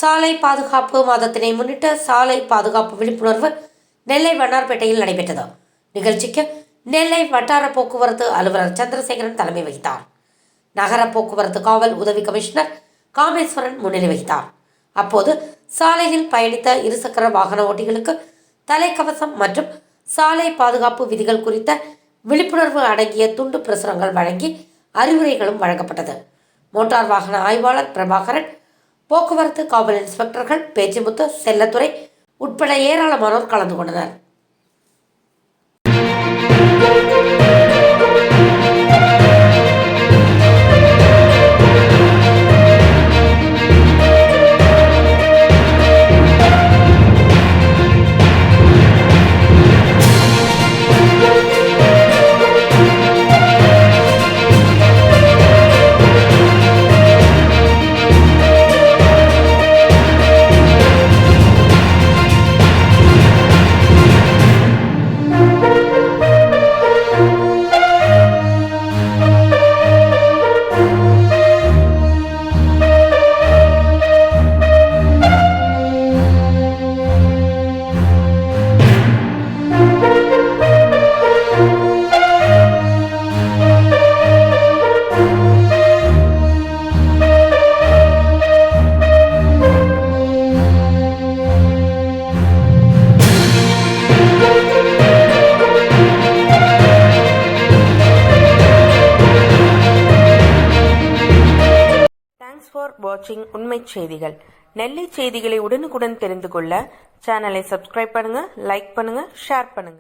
சாலை பாதுகாப்பு மாதத்தினை முன்னிட்டு சாலை பாதுகாப்பு விழிப்புணர்வு நெல்லை வண்ணார்பேட்டையில் நடைபெற்றது. நிகழ்ச்சிக்கு நெல்லை வட்டார போக்குவரத்து அலுவலர் சந்திரசேகரன் தலைமை வகித்தார். நகர போக்குவரத்து காவல் உதவி கமிஷனர் காமேஸ்வரன் முன்னிலை வகித்தார். அப்போது சாலையில் பயணித்த இருசக்கர வாகன ஓட்டிகளுக்கு தலைக்கவசம் மற்றும் சாலை பாதுகாப்பு விதிகள் குறித்த விழிப்புணர்வு அடங்கிய துண்டு பிரசுரங்கள் வழங்கி அறிவுரைகளும் வழங்கப்பட்டது. மோட்டார் வாகன ஆய்வாளர் பிரபாகரன், போக்குவரத்து காவல் இன்ஸ்பெக்டர்கள் பேச்சிமுத்து, செல்லத்துறை உட்பட ஏராளமானோர் கலந்து கொண்டனர். ஃபார் வாட்சிங் உண்மை செய்திகள். நெல்லை செய்திகளை உடனுக்குடன் தெரிந்து கொள்ள சேனலை சப்ஸ்கிரைப் பண்ணுங்க, லைக் பண்ணுங்க, ஷேர் பண்ணுங்க.